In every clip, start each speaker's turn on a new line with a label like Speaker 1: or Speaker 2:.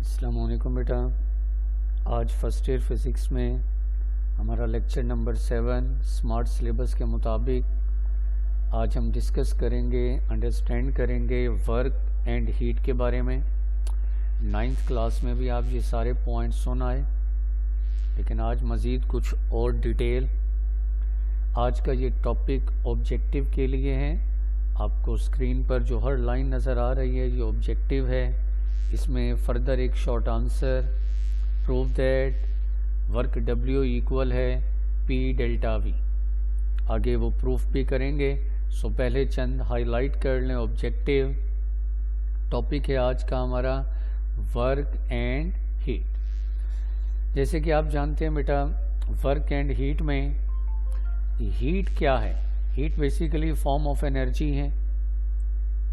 Speaker 1: अस्सलाम वालेकुम बेटा। आज फर्स्ट ईयर फिज़िक्स में हमारा लेक्चर नंबर 7 स्मार्ट सिलेबस के मुताबिक आज हम डिस्कस करेंगे, अंडरस्टैंड करेंगे वर्क एंड हीट के बारे में। 9th क्लास में भी आप ये सारे पॉइंट्स सुन आए, लेकिन आज मज़ीद कुछ और डिटेल। आज का ये टॉपिक ऑब्जेक्टिव के लिए है। आपको स्क्रीन पर जो हर लाइन नज़र आ रही है ये ऑब्जेक्टिव है। इसमें फर्दर एक short answer, prove that work W equal है P डेल्टा V। आगे वो प्रूफ भी करेंगे। सो पहले चंद हाईलाइट कर लें। ऑब्जेक्टिव टॉपिक है आज का हमारा वर्क एंड हीट। जैसे कि आप जानते हैं बेटा, वर्क एंड हीट में हीट क्या है? Heat basically form of energy है।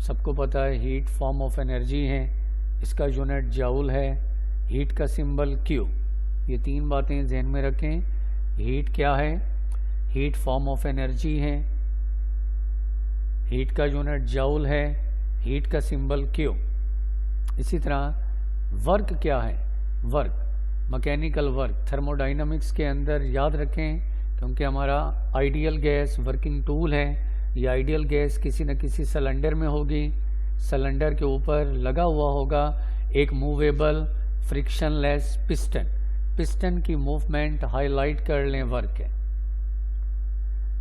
Speaker 1: सबको पता है हीट फॉर्म ऑफ एनर्जी है। इसका यूनिट जाउल है। हीट का सिंबल Q। ये तीन बातें ध्यान में रखें। हीट क्या है? हीट फॉर्म ऑफ एनर्जी है। हीट का यूनिट जाउल है। हीट का सिंबल Q। इसी तरह वर्क क्या है? Work mechanical work. थर्मोडाइनमिक्स के अंदर याद रखें, क्योंकि हमारा आइडियल गैस वर्किंग टूल है। ये आइडियल गैस किसी न किसी सिलेंडर में होगी। सिलेंडर के ऊपर लगा हुआ होगा एक मूवेबल फ्रिक्शनलेस पिस्टन। पिस्टन की मूवमेंट हाईलाइट कर लें, वर्क है।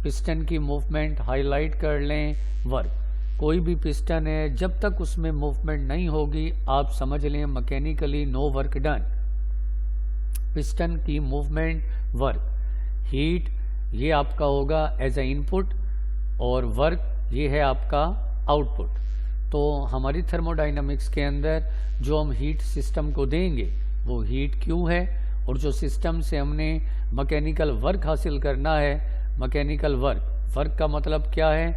Speaker 1: पिस्टन की मूवमेंट हाईलाइट कर लें, वर्क। कोई भी पिस्टन है, जब तक उसमें मूवमेंट नहीं होगी आप समझ लें mechanically no work done. Piston की मूवमेंट वर्क। हीट ये आपका होगा एज ए इनपुट और वर्क ये है आपका आउटपुट। तो हमारी थर्मोडाइनमिक्स के अंदर जो हम हीट सिस्टम को देंगे वो हीट Q है, और जो सिस्टम से हमने मैकेनिकल वर्क हासिल करना है, मैकेनिकल वर्क का मतलब क्या है?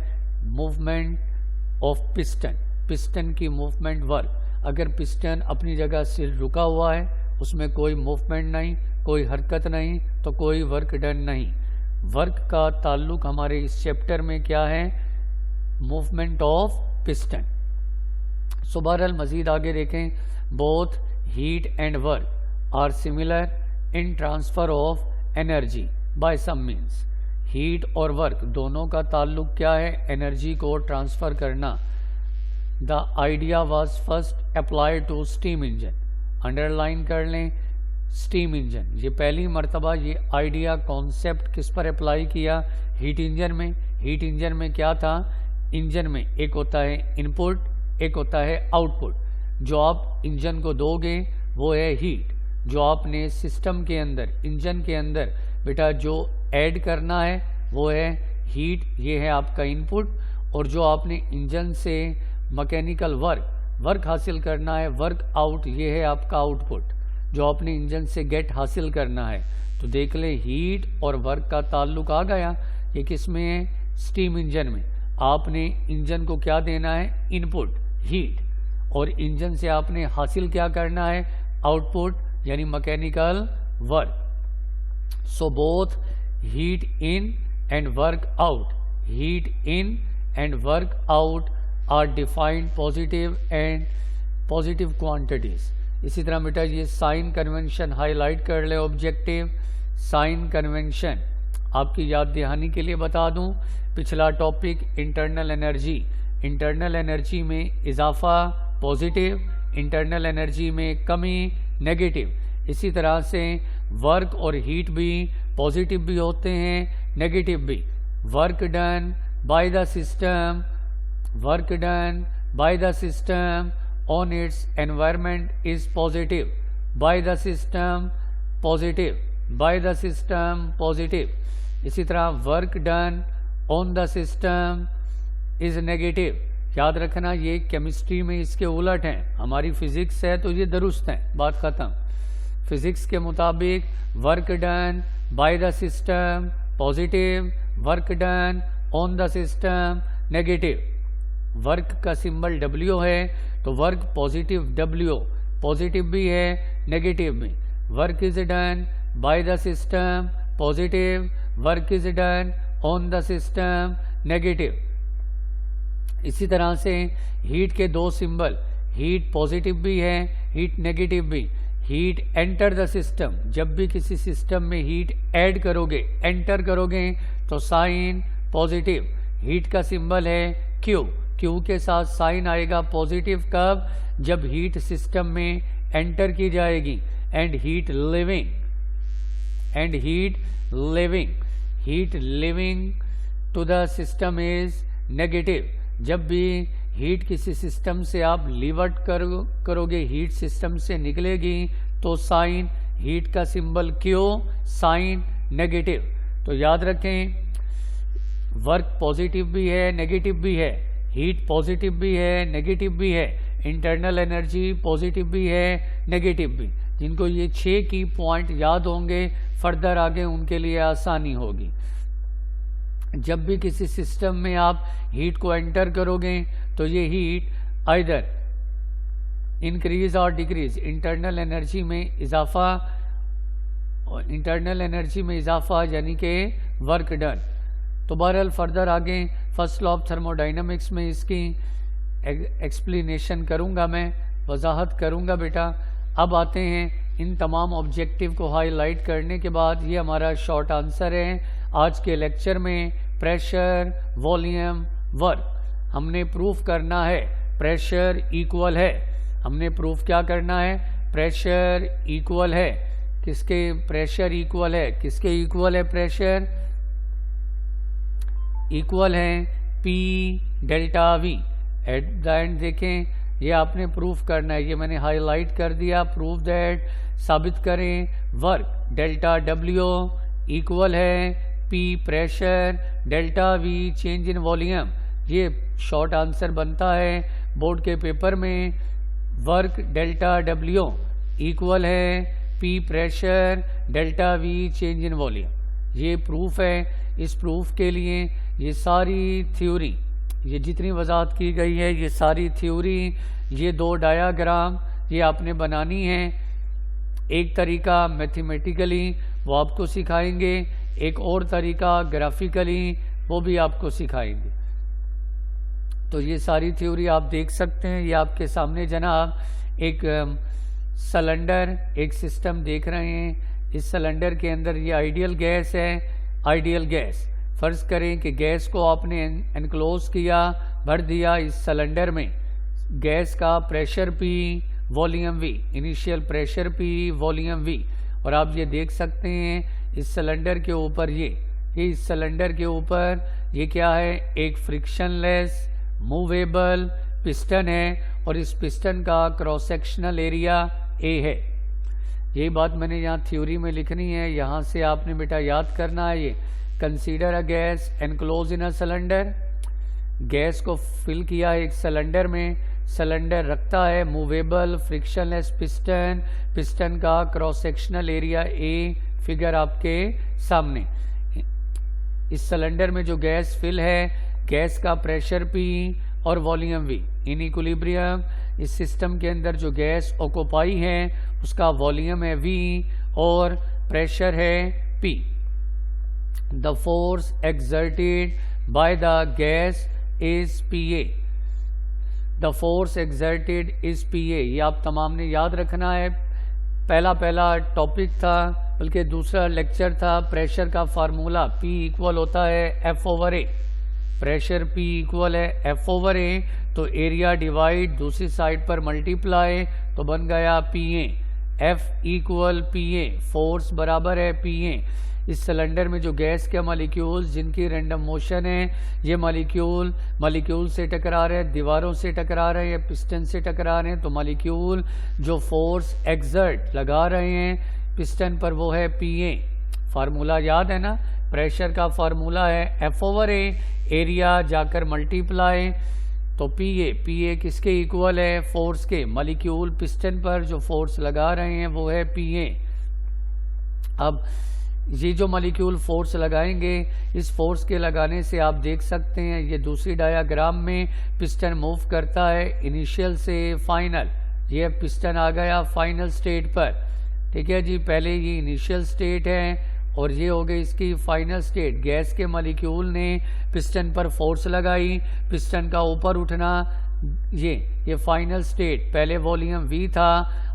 Speaker 1: Movement of piston. पिस्टन की मूवमेंट वर्क। अगर पिस्टन अपनी जगह से रुका हुआ है, उसमें कोई मूवमेंट नहीं, कोई हरकत नहीं, तो कोई वर्क डन नहीं। वर्क का ताल्लुक हमारे इस चैप्टर में क्या है? Movement of piston. सो बहरहाल मजीद आगे देखें। Both heat and work are similar in transfer of energy by some means. Heat और वर्क दोनों का ताल्लुक क्या है? एनर्जी को ट्रांसफर करना। The idea was first applied to steam engine. Underline कर लें, स्टीम इंजन। ये पहली मर्तबा ये आइडिया कॉन्सेप्ट किस पर अप्लाई किया? हीट इंजन में। हीट इंजन में क्या था? इंजन में एक होता है इनपुट, एक होता है आउटपुट। जो आप इंजन को दोगे वो है हीट। जो आपने सिस्टम के अंदर, इंजन के अंदर बेटा जो ऐड करना है वो है हीट, ये है आपका इनपुट। और जो आपने इंजन से मैकेनिकल वर्क हासिल करना है, वर्क आउट, ये है आपका आउटपुट, जो आपने इंजन से गेट हासिल करना है। तो देख ले हीट और वर्क का ताल्लुक आ गया। ये किस में है? स्टीम इंजन में। आपने इंजन को क्या देना है? इनपुट हीट, और इंजन से आपने हासिल क्या करना है? आउटपुट, यानी mechanical work. So both heat in and work out, heat in and work out are defined positive and positive quantities. इसी तरह बेटा ये साइन कन्वेंशन हाईलाइट कर ले। ऑब्जेक्टिव साइन कन्वेंशन आपकी याद दहानी के लिए बता दूं। पिछला topic internal energy. Internal energy में इजाफा पॉजिटिव, इंटरनल एनर्जी में कमी नेगेटिव। इसी तरह से वर्क और हीट भी पॉजिटिव भी होते हैं, नेगेटिव भी। Work done by the system, work done by the system on its environment is positive, by the system positive, by the system positive. इसी तरह work done on the system is negative। याद रखना ये chemistry में इसके उलट हैं। हमारी फिजिक्स है तो ये दुरुस्त है, बात ख़त्म। फिजिक्स के मुताबिक work done by the system positive, work done on the system negative. Work का सिंबल W है, तो वर्क पॉजिटिव W, पॉजिटिव भी है नेगेटिव भी। Work is done by the system positive, work is done on the system negative. इसी तरह से heat के दो सिंबल, हीट पॉजिटिव भी है, हीट नेगेटिव भी। हीट एंटर द सिस्टम, जब भी किसी सिस्टम में हीट ऐड करोगे, एंटर करोगे तो साइन पॉजिटिव। हीट का सिंबल है क्यू, क्यू के साथ साइन आएगा पॉजिटिव कब, जब हीट सिस्टम में एंटर की जाएगी। And heat leaving, and heat leaving, heat leaving to the system is negative. जब भी हीट किसी सिस्टम से आप लिवर्ट करोगे, हीट सिस्टम से निकलेगी तो साइन, हीट का सिंबल क्यू, साइन नेगेटिव। तो याद रखें, वर्क पॉजिटिव भी है नेगेटिव भी है, हीट पॉजिटिव भी है नेगेटिव भी है, इंटरनल एनर्जी पॉजिटिव भी है नेगेटिव भी। जिनको ये 6 की पॉइंट याद होंगे, फर्दर आगे उनके लिए आसानी होगी। जब भी किसी सिस्टम में आप हीट को एंटर करोगे तो ये हीट आइदर इंक्रीज और डिक्रीज, इंटरनल एनर्जी में इजाफा, इंटरनल एनर्जी में इजाफा यानी कि वर्क डन। तो बहरहाल फर्दर आगे फर्स्ट लॉ ऑफ थर्मोडाइनमिक्स में इसकी एक्सप्लेनेशन करूंगा, मैं वजाहत करूंगा बेटा। अब आते हैं इन तमाम ऑब्जेक्टिव को हाईलाइट करने के बाद, ये हमारा शॉर्ट आंसर है आज के लेक्चर में। प्रेशर, वॉल्यूम, वर्क हमने प्रूफ करना है। प्रेशर इक्वल है, हमने प्रूफ क्या करना है, प्रेशर इक्वल है किसके, प्रेशर इक्वल है किसके, इक्वल है प्रेशर, इक्वल है P delta V। At the end देखें, ये आपने प्रूफ करना है, ये मैंने हाईलाइट कर दिया। प्रूफ दैट, साबित करें, वर्क डेल्टा W इक्वल है P pressure, delta V change in volume. ये शॉर्ट आंसर बनता है बोर्ड के पेपर में। वर्क डेल्टा W इक्वल है P pressure, delta V change in volume. ये प्रूफ है। इस प्रूफ के लिए ये सारी थ्योरी, ये जितनी वजाहत की गई है, ये सारी थ्योरी, ये 2 डायाग्राम ये आपने बनानी है। एक तरीका मैथमेटिकली वो आपको सिखाएंगे, एक और तरीका ग्राफिकली वो भी आपको सिखाएंगे। तो ये सारी थ्योरी आप देख सकते हैं। ये आपके सामने जनाब एक सिलेंडर, एक सिस्टम देख रहे हैं। इस सिलेंडर के अंदर ये आइडियल गैस है, आइडियल गैस। फर्ज करें कि गैस को आपने एनक्लोज किया, भर दिया इस सिलेंडर में। गैस का pressure P, volume V, initial pressure P, volume V। और आप ये देख सकते हैं इस सिलेंडर के ऊपर ये इस सिलेंडर के ऊपर ये क्या है, एक फ्रिक्शनलेस मूवेबल पिस्टन है और इस पिस्टन का क्रॉस सेक्शनल एरिया A है। यही बात मैंने यहाँ थ्योरी में लिखनी है, यहाँ से आपने बेटा याद करना है। ये consider a gas enclose in a cylinder, gas को फिल किया है एक सिलेंडर में। सिलेंडर रखता है मूवेबल फ्रिक्शनलेस पिस्टन, पिस्टन का cross sectional area A, figure आपके सामने। इस सिलेंडर में जो गैस फिल है, गैस का प्रेशर P और वॉल्यूम V इन इक्विलिब्रियम। इस सिस्टम के अंदर जो गैस ऑक्युपाई है उसका वॉल्यूम है V और प्रेशर है P। The force exerted by the gas is PA, the force exerted is PA। ये आप तमाम ने याद रखना है। पहला टॉपिक था, बल्कि दूसरा लेक्चर था, प्रेशर का फार्मूला P इक्वल होता है F/A। प्रेशर P इक्वल है F/A, तो एरिया डिवाइड दूसरी साइड पर मल्टीप्लाई, तो बन गया PA। F equal PA, force बराबर है PA। इस सिलेंडर में जो गैस के मॉलिक्यूल्स जिनकी रैंडम मोशन है, ये मॉलिक्यूल से टकरा रहे हैं, दीवारों से टकरा रहे हैं, पिस्टन से टकरा रहे हैं। तो मॉलिक्यूल जो फोर्स एक्सर्ट लगा रहे हैं पिस्टन पर वो है PA। फार्मूला याद है ना, प्रेशर का फार्मूला है F/A, एरिया जाकर मल्टीप्लाई, तो PA किसके इक्वल है, फोर्स के। मॉलिक्यूल पिस्टन पर जो फोर्स लगा रहे हैं वो है PA। अब ये जो मॉलिक्यूल फोर्स लगाएंगे, इस फोर्स के लगाने से आप देख सकते हैं ये दूसरी डायाग्राम में पिस्टन मूव करता है इनिशियल से फाइनल। ये पिस्टन आ गया फाइनल स्टेट पर, ठीक है जी। पहले ये इनिशियल स्टेट है और ये हो गई इसकी फाइनल स्टेट। गैस के मॉलिक्यूल ने पिस्टन पर फोर्स लगाई, पिस्टन का ऊपर उठना, ये फाइनल स्टेट, पहले वॉल्यूम V था,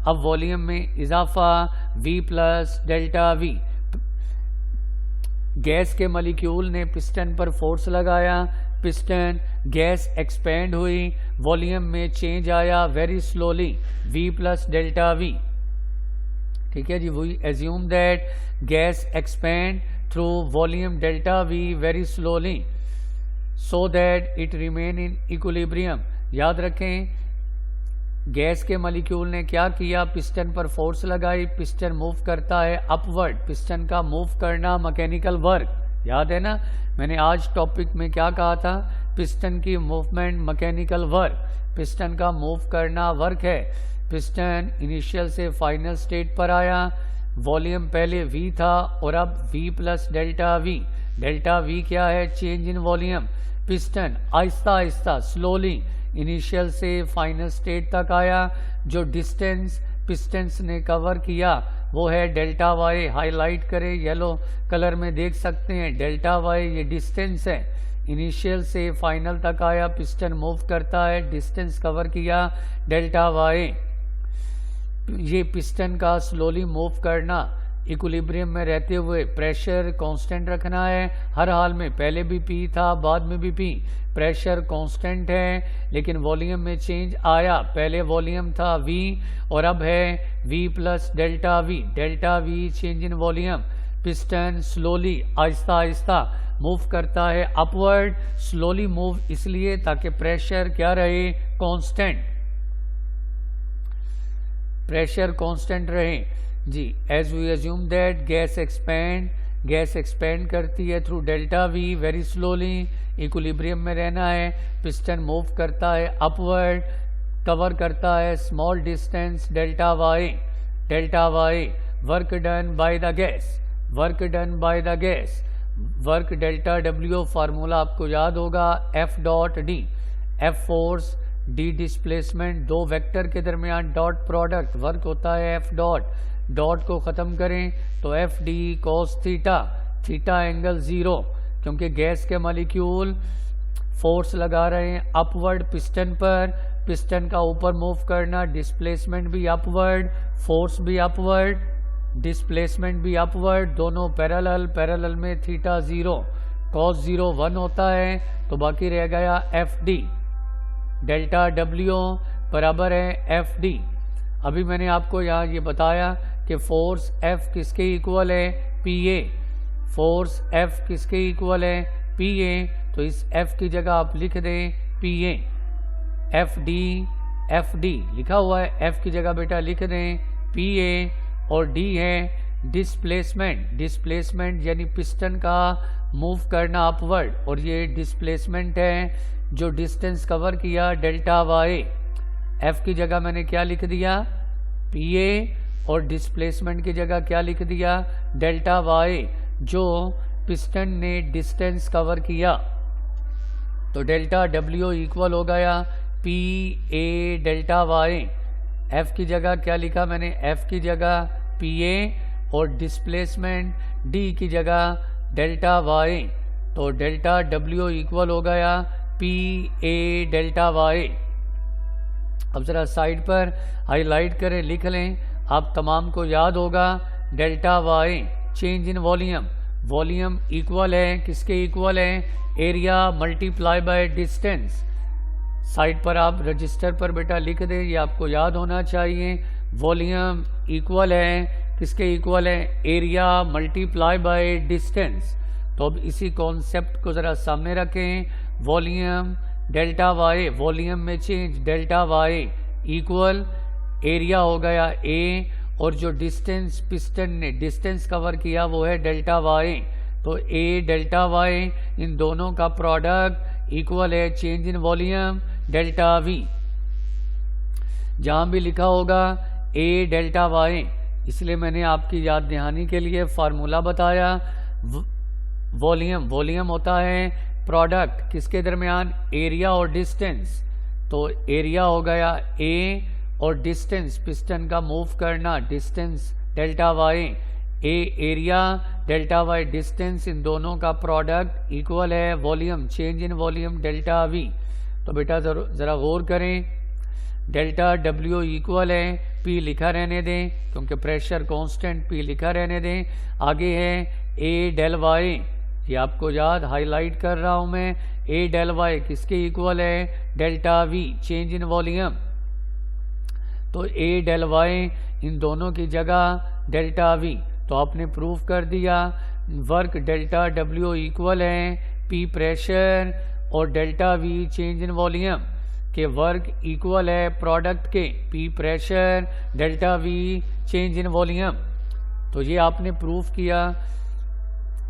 Speaker 1: अब वॉल्यूम में इजाफा V plus delta V। Gas के मॉलिक्यूल ने पिस्टन पर फोर्स लगाया, पिस्टन गैस एक्सपेंड हुई, वॉल्यूम में चेंज आया very slowly V plus delta V। ठीक है जी, we assume that gas expand through volume delta V very slowly so that it remain in equilibrium. याद रखें, गैस के मॉलिक्यूल ने क्या किया, पिस्टन पर फोर्स लगाई, पिस्टन मूव करता है अपवर्ड। पिस्टन का मूव करना मैकेनिकल वर्क, याद है ना, मैंने आज टॉपिक में क्या कहा था, पिस्टन की मूवमेंट मैकेनिकल वर्क, पिस्टन का मूव करना वर्क है। पिस्टन इनिशियल से फाइनल स्टेट पर आया, वॉल्यूम पहले V था और अब V plus delta V। Delta V क्या है, change in volume. Piston Aahista Aahista slowly initial से फाइनल स्टेट तक आया। जो डिस्टेंस पिस्टन्स ने कवर किया वो है डेल्टा Y। हाईलाइट करें, येलो कलर में देख सकते हैं, डेल्टा Y ये डिस्टेंस है। इनिशियल से फाइनल तक आया, पिस्टन मूव करता है, डिस्टेंस कवर किया डेल्टा Y। ये पिस्टन का स्लोली मूव करना, इक्विलिब्रियम में रहते हुए प्रेशर कांस्टेंट रखना है हर हाल में। पहले भी P था, बाद में भी P, प्रेशर कांस्टेंट है, लेकिन वॉल्यूम में चेंज आया। पहले वॉल्यूम था V और अब है V plus delta V। Delta V change in volume. Piston slowly Aahista Aahista move करता है अपवर्ड। स्लोली मूव इसलिए ताकि प्रेशर क्या रहे, कांस्टेंट, प्रेशर कांस्टेंट रहे जी। As we assume that gas expand करती है through delta V very slowly, equilibrium में रहना है। पिस्टन मूव करता है अपवर्ड, कवर करता है small distance delta Y। Delta Y work done by the gas, work done by the gas, work delta W formula आपको याद होगा, F dot D, F force D displacement, दो vector के दरमियान डॉट प्रोडक्ट, वर्क होता है F dot. Dot को ख़त्म करें तो F D cos theta, theta angle 0, क्योंकि गैस के मॉलिक्यूल फोर्स लगा रहे हैं अपवर्ड पिस्टन पर। पिस्टन का ऊपर मूव करना, डिस्प्लेसमेंट भी अपवर्ड, फोर्स भी अपवर्ड, डिस्प्लेसमेंट भी अपवर्ड, दोनों पैरेलल। पैरेलल में थीटा 0 कॉस 0 1 होता है, तो बाकी रह गया एफ डी। डेल्टा डब्ल्यू बराबर है एफ डी। अभी मैंने आपको यहाँ ये बताया कि फोर्स F किसके इक्वल है, PA। फोर्स F किसके इक्वल है, PA। तो इस F की जगह आप लिख दें PA। FD लिखा हुआ है, F की जगह बेटा लिख दें PA। और D है डिस्प्लेसमेंट, डिस्प्लेसमेंट यानी पिस्टन का मूव करना अपवर्ड, और ये डिस्प्लेसमेंट है जो डिस्टेंस कवर किया डेल्टा Y। F की जगह मैंने क्या लिख दिया, PA, और डिस्प्लेसमेंट की जगह क्या लिख दिया, डेल्टा Y, जो पिस्टन ने डिस्टेंस कवर किया। तो डेल्टा W इक्वल हो गया PA डेल्टा Y। F की जगह क्या लिखा मैंने, F की जगह PA और डिस्प्लेसमेंट D की जगह डेल्टा Y। तो डेल्टा W इक्वल हो गया PA डेल्टा Y। अब ज़रा साइड पर हाईलाइट करें, लिख लें, आप तमाम को याद होगा। Delta Y change in volume, volume equal है किसके इक्वल है, area multiply by distance. Side पर आप रजिस्टर पर बेटा लिख दें, ये आपको याद होना चाहिए। वॉल्यूम इक्वल है किसके इक्वल है, एरिया मल्टीप्लाई बाय डिस्टेंस। तो अब इसी कॉन्सेप्ट को ज़रा सामने रखें। वॉल्यूम डेल्टा Y, वॉल्यूम में change delta Y equal area हो गया A, और जो डिस्टेंस पिस्टन ने डिस्टेंस कवर किया वो है डेल्टा Y। तो A डेल्टा Y इन दोनों का प्रोडक्ट इक्वल है change in volume delta V। जहाँ भी लिखा होगा A डेल्टा Y, इसलिए मैंने आपकी याद दहानी के लिए फार्मूला बताया। वॉल्यूम होता है प्रोडक्ट किसके दरमियान, एरिया और डिस्टेंस। तो एरिया हो गया A और डिस्टेंस पिस्टन का मूव करना, distance delta Y। A area delta Y distance, इन दोनों का प्रोडक्ट इक्वल है volume change in volume delta V। तो बेटा ज़रा गौर करें, डेल्टा W इक्वल है P लिखा रहने दें क्योंकि प्रेशर कांस्टेंट P लिखा रहने दें। आगे है A डेल Y, ये आपको याद हाईलाइट कर रहा हूं मैं। A डेल Y किसके इक्वल है? Delta V, change in volume. तो A डेल Y इन दोनों की जगह डेल्टा V, तो आपने प्रूफ कर दिया। वर्क डेल्टा W इक्वल है P प्रेशर और delta V change in volume के वर्क इक्वल है प्रोडक्ट के P pressure delta V change in volume. तो ये आपने प्रूफ किया।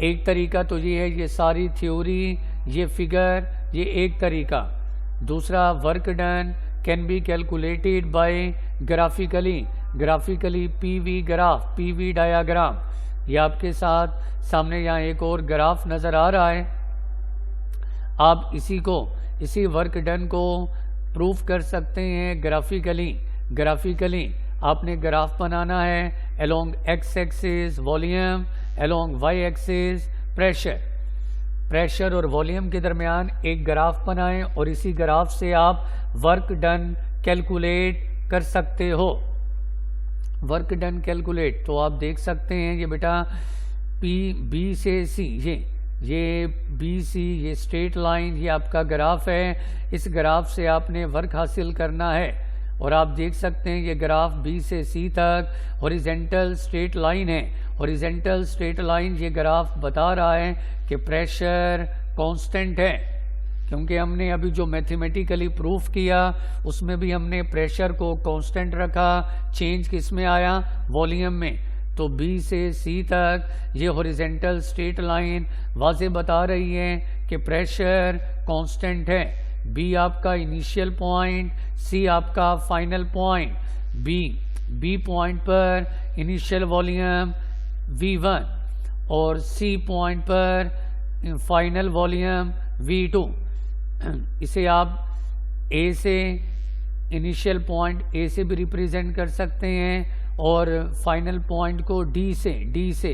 Speaker 1: एक तरीका तो ये है, ये सारी थ्योरी, ये फिगर, ये एक तरीका। दूसरा, work done can be calculated by graphically PV graph, PV diagram. ये आपके साथ सामने यहाँ एक और ग्राफ नज़र आ रहा है। आप इसी वर्क डन को प्रूफ कर सकते हैं ग्राफिकली। आपने ग्राफ बनाना है along x axis volume, along y axis pressure और वॉल्यूम के दरमियान एक ग्राफ बनाएं और इसी ग्राफ से आप वर्क डन कैलकुलेट कर सकते हो। वर्क डन कैलकुलेट तो आप देख सकते हैं, ये बेटा B से C, ये BC, ये स्ट्रेट लाइन, ये आपका ग्राफ है। इस ग्राफ से आपने वर्क हासिल करना है और आप देख सकते हैं ये ग्राफ B से C तक हॉरिजॉन्टल स्ट्रेट लाइन है। हॉरिजॉन्टल स्ट्रेट लाइन ये ग्राफ बता रहा है कि प्रेशर कांस्टेंट है, क्योंकि हमने अभी जो मैथमेटिकली प्रूफ किया उसमें भी हमने प्रेशर को कांस्टेंट रखा। चेंज किस में आया? वॉल्यूम में। तो B से C तक ये हॉरिजॉन्टल स्ट्रेट लाइन वाज़े बता रही है कि प्रेशर कांस्टेंट है। B आपका इनिशियल पॉइंट, C आपका फाइनल पॉइंट। B पॉइंट पर इनिशियल वॉल्यूम V1 और C पॉइंट पर फाइनल वॉल्यूम V2। इसे आप A से इनिशियल पॉइंट A से भी रिप्रेजेंट कर सकते हैं और फाइनल पॉइंट को D से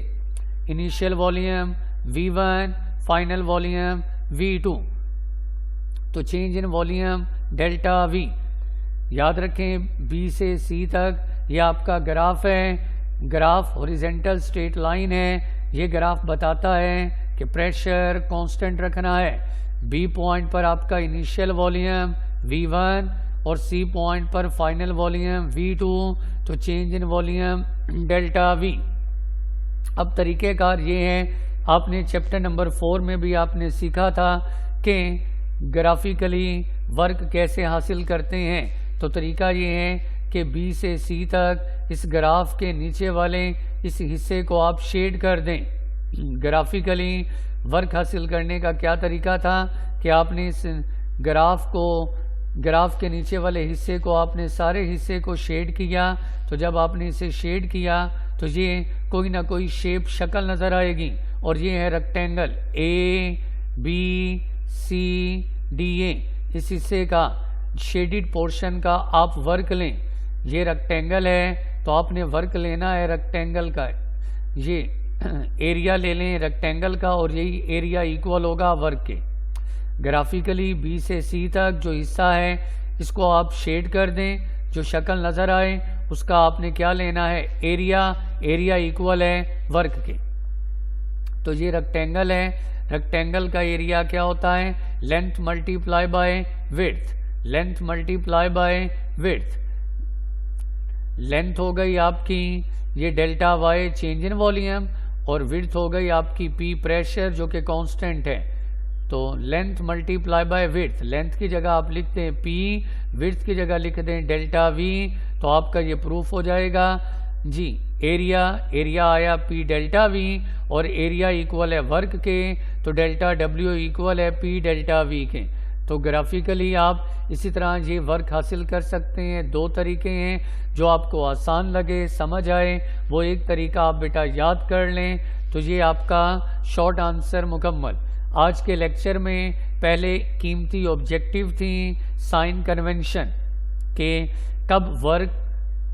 Speaker 1: initial volume V1, final volume V2। तो change in volume delta V। याद रखें B से C तक ये आपका ग्राफ है। ग्राफ हॉरिजॉन्टल स्ट्रेट लाइन है। ये ग्राफ बताता है कि प्रेशर कांस्टेंट रखना है। B पॉइंट पर आपका इनिशियल वॉल्यूम V1 और C पॉइंट पर फाइनल वॉल्यूम V2। तो change in volume delta V। अब तरीक़ेकार ये है, आपने चैप्टर नंबर 4 में भी आपने सीखा था कि ग्राफिकली वर्क कैसे हासिल करते हैं। तो तरीका ये है कि B से C तक इस ग्राफ के नीचे वाले इस हिस्से को आप शेड कर दें। ग्राफिकली वर्क हासिल करने का क्या तरीका था कि आपने इस ग्राफ के नीचे वाले हिस्से को आपने सारे हिस्से को शेड किया। तो जब आपने इसे शेड किया तो ये कोई ना कोई शेप शक्ल नज़र आएगी और ये है रेक्टेंगल ABCDA। इस हिस्से का शेडिड पोर्शन का आप वर्क लें। ये रेक्टेंगल है तो आपने वर्क लेना है रेक्टेंगल का। ये एरिया ले लें रेक्टेंगल का और यही एरिया इक्वल होगा वर्क के। ग्राफिकली B से C तक जो हिस्सा है इसको आप शेड कर दें। जो शक्ल नज़र आए उसका आपने क्या लेना है? एरिया इक्वल है वर्क के। तो ये रेक्टेंगल है। रेक्टेंगल का एरिया क्या होता है? Length multiply by width. Length multiply by width. Length हो गई आपकी ये delta Y change in volume और विड्थ हो गई आपकी P प्रेशर जो कि कांस्टेंट है। तो length multiply by width. Length की जगह आप लिखते हैं P, विड्थ की जगह लिख दें डेल्टा V। तो आपका ये प्रूफ हो जाएगा जी। एरिया आया P डेल्टा V और एरिया इक्वल है वर्क के। तो डेल्टा W इक्वल है P डेल्टा V के। तो ग्राफिकली आप इसी तरह ये वर्क हासिल कर सकते हैं। दो तरीके हैं, जो आपको आसान लगे, समझ आए वो एक तरीका आप बेटा याद कर लें। तो ये आपका शॉर्ट आंसर मुकम्मल। आज के लेक्चर में पहले कीमती ऑब्जेक्टिव थी साइन कन्वेंशन के कब वर्क,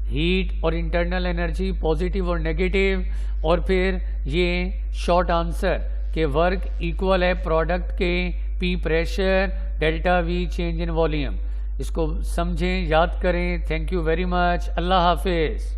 Speaker 1: हीट और इंटरनल एनर्जी पॉजिटिव और नेगेटिव, और फिर ये शॉर्ट आंसर के वर्क इक्वल है प्रोडक्ट के P pressure delta V change in volume. इसको समझें, याद करें। Thank you very much. अल्लाह हाफिज़।